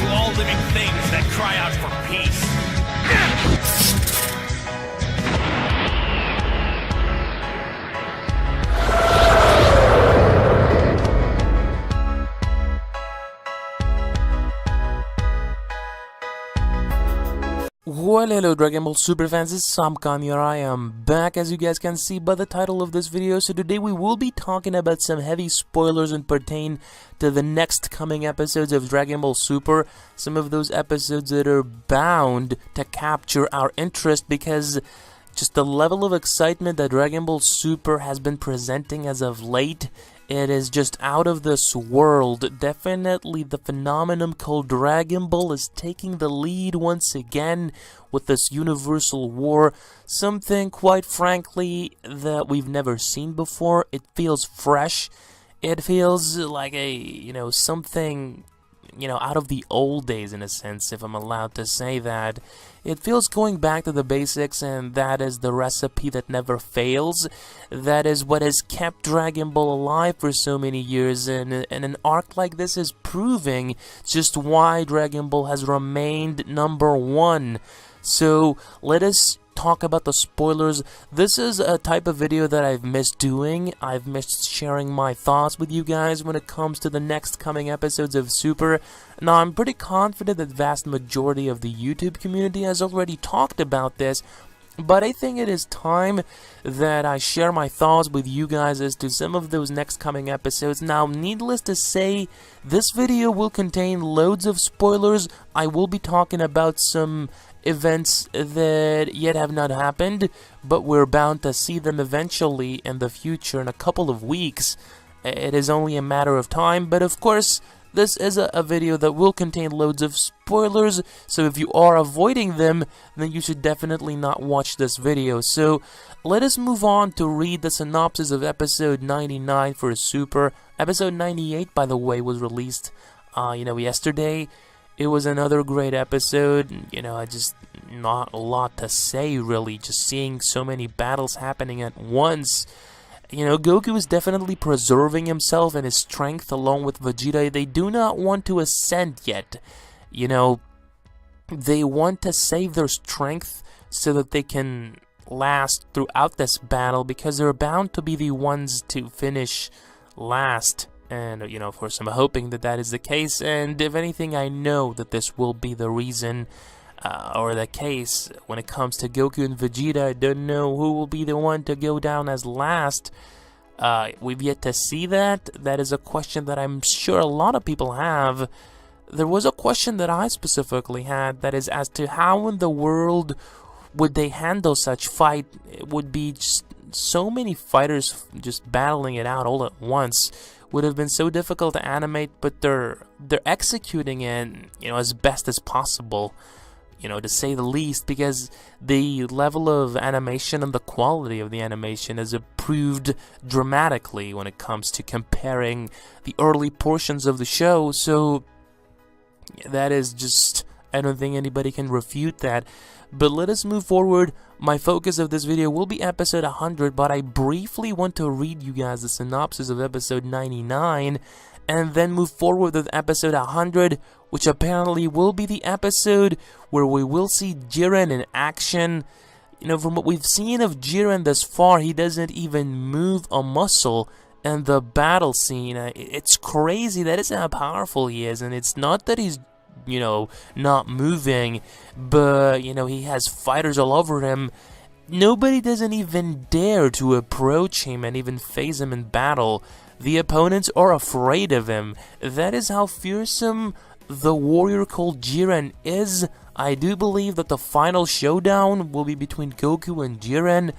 to all living things that cry out for peace. Well, hello Dragon Ball Super fans, it's Samkan here. I am back, as you guys can see by the title of this video. So today we will be talking about some heavy spoilers and pertain to the next coming episodes of Dragon Ball Super. Some of those episodes that are bound to capture our interest because just the level of excitement that Dragon Ball Super has been presenting as of late, it is just out of this world. Definitely the phenomenon called Dragon Ball is taking the lead once again with this universal war. Something, quite frankly, that we've never seen before. It feels fresh. It feels like a, something, out of the old days in a sense, if I'm allowed to say that. It feels going back to the basics, and that is the recipe that never fails. That is what has kept Dragon Ball alive for so many years, and an arc like this is proving just why Dragon Ball has remained #1. So let us talk about the spoilers. This is a type of video that I've missed doing. I've missed sharing my thoughts with you guys when it comes to the next coming episodes of Super. Now, I'm pretty confident that the vast majority of the YouTube community has already talked about this, but I think it is time that I share my thoughts with you guys as to some of those next coming episodes. Now, needless to say, this video will contain loads of spoilers. I will be talking about some events that yet have not happened, but we're bound to see them eventually in the future in a couple of weeks. It is only a matter of time, but of course, this is a video that will contain loads of spoilers, so if you are avoiding them, then you should definitely not watch this video. So, let us move on to read the synopsis of episode 99 for Super. Episode 98, by the way, was released, yesterday. It was another great episode. I just not a lot to say, really. Just seeing so many battles happening at once. Goku is definitely preserving himself and his strength along with Vegeta. They do not want to ascend yet. They want to save their strength so that they can last throughout this battle, because they're bound to be the ones to finish last. And, of course, I'm hoping that that is the case, and if anything, I know that this will be the reason, or the case, when it comes to Goku and Vegeta. I don't know who will be the one to go down as last. We've yet to see that. That is a question that I'm sure a lot of people have. There was a question that I specifically had, that is as to how in the world would they handle such fight. It would be just so many fighters just battling it out all at once. Would have been so difficult to animate, but they're executing it, as best as possible, to say the least, because the level of animation and the quality of the animation has improved dramatically when it comes to comparing the early portions of the show. So that is just, I don't think anybody can refute that. But let us move forward. My focus of this video will be episode 100, but I briefly want to read you guys the synopsis of episode 99, and then move forward with episode 100, which apparently will be the episode where we will see Jiren in action. From what we've seen of Jiren thus far, he doesn't even move a muscle in the battle scene. It's crazy. That is how powerful he is, and it's not that he's not moving, but, he has fighters all over him. Nobody doesn't even dare to approach him and even face him in battle. The opponents are afraid of him. That is how fearsome the warrior called Jiren is. I do believe that the final showdown will be between Goku and Jiren.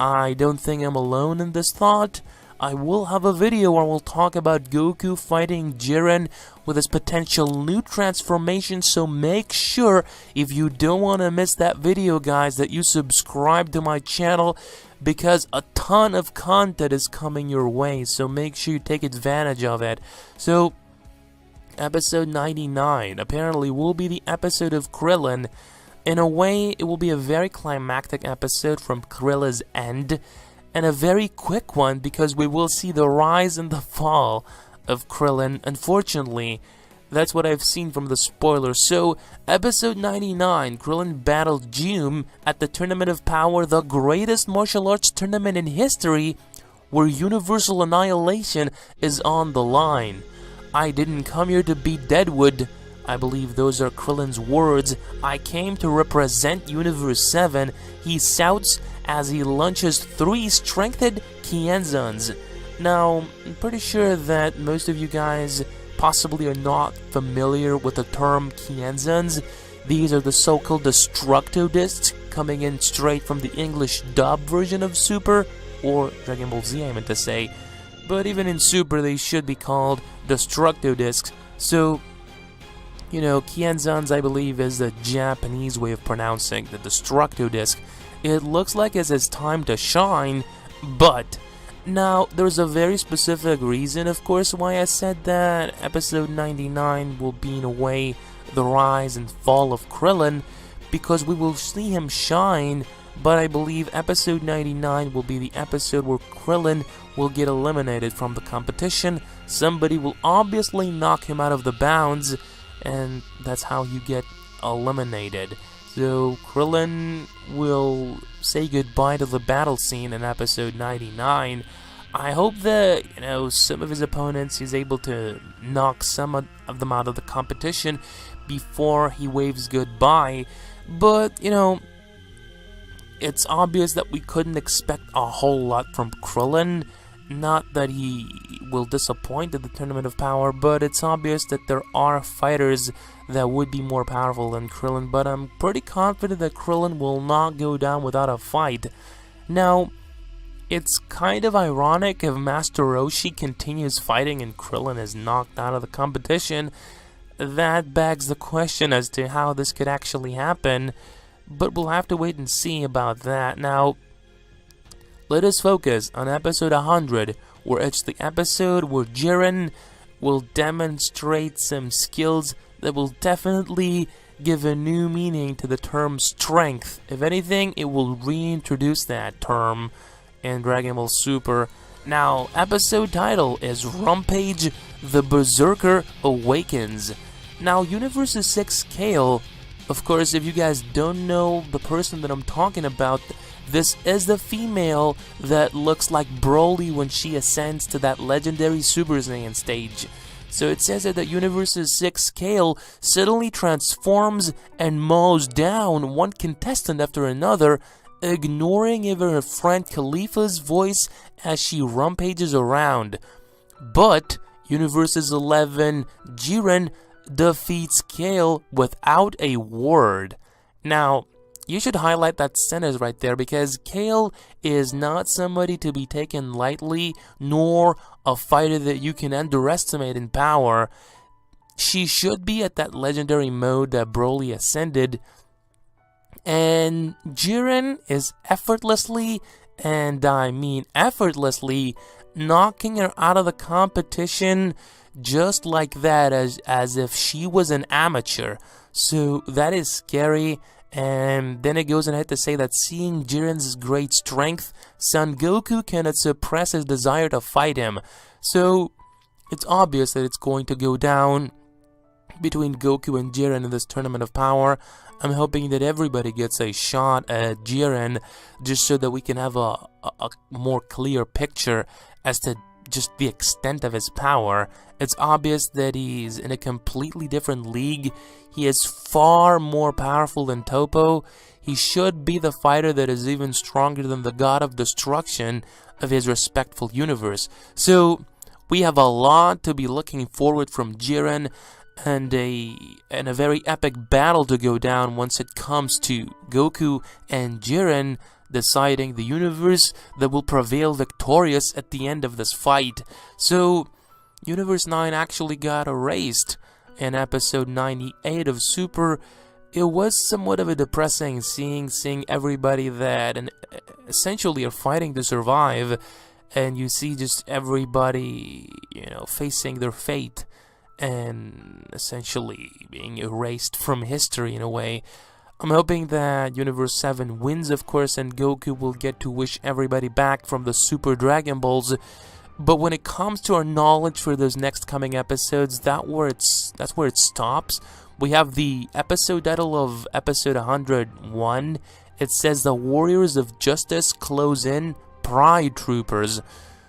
I don't think I'm alone in this thought. I will have a video where we'll talk about Goku fighting Jiren with his potential new transformation, so make sure, if you don't want to miss that video, guys, that you subscribe to my channel, because a ton of content is coming your way, so make sure you take advantage of it. So, episode 99 apparently will be the episode of Krillin. In a way, it will be a very climactic episode from Krilla's end, and a very quick one because we will see the rise and the fall of Krillin. Unfortunately, That's what I've seen from the spoilers. So, episode 99, Krillin battled Jiren at the Tournament of Power, the greatest martial arts tournament in history, where universal annihilation is on the line. I didn't come here to beat Deadwood. I believe those are Krillin's words. I came to represent Universe 7, he shouts as he launches 3 strengthened Kienzans. Now, I'm pretty sure that most of you guys possibly are not familiar with the term Kienzans. These are the so-called Destructo Discs, coming in straight from the English dub version of Super, or Dragon Ball Z I meant to say. But even in Super they should be called Destructo Discs. So, you know, Kienzans I believe is the Japanese way of pronouncing the Destructo Disc. It looks like it's his time to shine, but now, there's a very specific reason, of course, why I said that episode 99 will be, in a way, the rise and fall of Krillin, because we will see him shine, but I believe episode 99 will be the episode where Krillin will get eliminated from the competition. Somebody will obviously knock him out of the bounds, and that's how you get eliminated. So, Krillin will say goodbye to the battle scene in episode 99. I hope that, you know, some of his opponents he's able to knock some of them out of the competition before he waves goodbye. But, you know, it's obvious that we couldn't expect a whole lot from Krillin. Not that he will disappoint at the Tournament of Power, but it's obvious that there are fighters that would be more powerful than Krillin, but I'm pretty confident that Krillin will not go down without a fight. Now, it's kind of ironic if Master Roshi continues fighting and Krillin is knocked out of the competition. That begs the question as to how this could actually happen, but we'll have to wait and see about that. Now, let us focus on episode 100, where it's the episode where Jiren will demonstrate some skills that will definitely give a new meaning to the term strength. If anything, it will reintroduce that term in Dragon Ball Super. Now, episode title is Rampage, the Berserker Awakens. Now, Universe 6 Kale, of course, if you guys don't know the person that I'm talking about, this is the female that looks like Broly when she ascends to that legendary Super Saiyan stage. So it says that Universe 6 Kale suddenly transforms and mows down one contestant after another, ignoring even her friend Khalifa's voice as she rampages around. But Universe 11 Jiren defeats Kale without a word. Now, you should highlight that sentence right there, because Kale is not somebody to be taken lightly, nor a fighter that you can underestimate in power. She should be at that legendary mode that Broly ascended, and Jiren is effortlessly, and I mean effortlessly, knocking her out of the competition just like that, as if she was an amateur. So that is scary. And then it goes ahead to say that seeing Jiren's great strength, SONGOKU cannot suppress his desire to fight him. So it's obvious that it's going to go down between Goku and Jiren in this Tournament of Power. I'm hoping that everybody gets a shot at Jiren, just so that we can have a more clear picture as to just the extent of his power. It's obvious that he's in a completely different league. He is far more powerful than Toppo. He should be the fighter that is even stronger than the God of Destruction of his respectful universe. So we have a lot to be looking forward from Jiren, and a very epic battle to go down once it comes to Goku and Jiren deciding the universe that will prevail victorious at the end of this fight. So Universe 9 actually got erased in episode 98 of Super. It was somewhat of a depressing seeing everybody that essentially are fighting to survive, and you see just everybody, facing their fate and essentially being erased from history in a way. I'm hoping that Universe 7 wins, of course, and Goku will get to wish everybody back from the Super Dragon Balls. But when it comes to our knowledge for those next coming episodes, that's where it stops. We have the episode title of episode 101. It says the Warriors of Justice close in, Pride Troopers.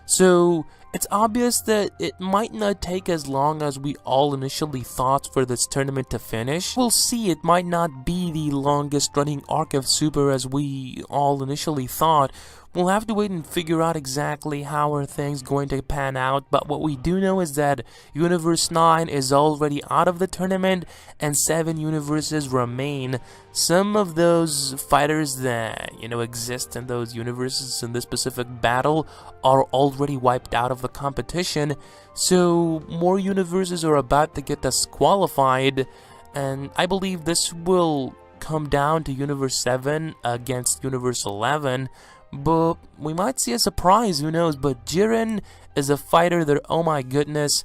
So it's obvious that it might not take as long as we all initially thought for this tournament to finish. We'll see, it might not be the longest running arc of Super as we all initially thought. We'll have to wait and figure out exactly how are things going to pan out, but what we do know is that Universe 9 is already out of the tournament and 7 universes remain. Some of those fighters that, exist in those universes in this specific battle are already wiped out of the competition, so more universes are about to get disqualified, and I believe this will come down to Universe 7 against Universe 11. But we might see a surprise, who knows, but Jiren is a fighter that, oh my goodness,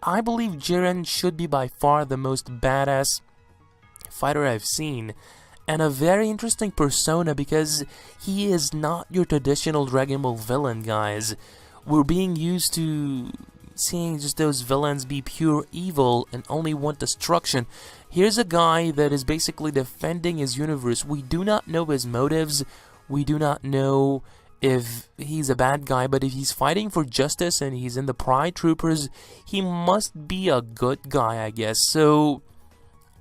I believe Jiren should be by far the most badass fighter I've seen, and a very interesting persona because he is not your traditional Dragon Ball villain, guys. We're being used to seeing just those villains be pure evil and only want destruction. Here's a guy that is basically defending his universe. We do not know his motives. We do not know if he's a bad guy, but if he's fighting for justice and he's in the Pride Troopers, he must be a good guy, I guess. So,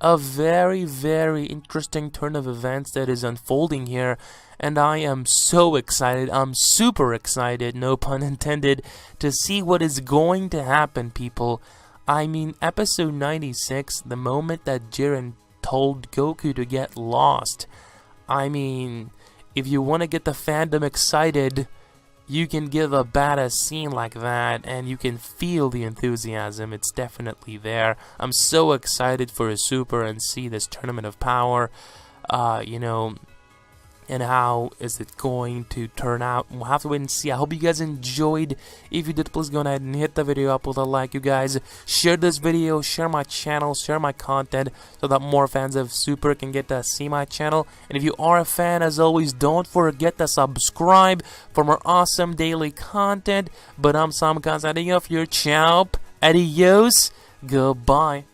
a very, very interesting turn of events that is unfolding here, and I am so excited, I'm super excited, no pun intended, to see what is going to happen, people. I mean, episode 96, the moment that Jiren told Goku to get lost, I mean, if you want to get the fandom excited, you can give a badass scene like that, and you can feel the enthusiasm. It's definitely there. I'm so excited for a Super and see this Tournament of Power, and how is it going to turn out. We'll have to wait and see. I hope you guys enjoyed. If you did, please go ahead and hit the video up with a like. You guys share this video, share my channel, share my content so that more fans of Super can get to see my channel. And if you are a fan, as always, don't forget to subscribe for more awesome daily content. But I'm Sam Kazadiyov, your champ. Adios. Goodbye.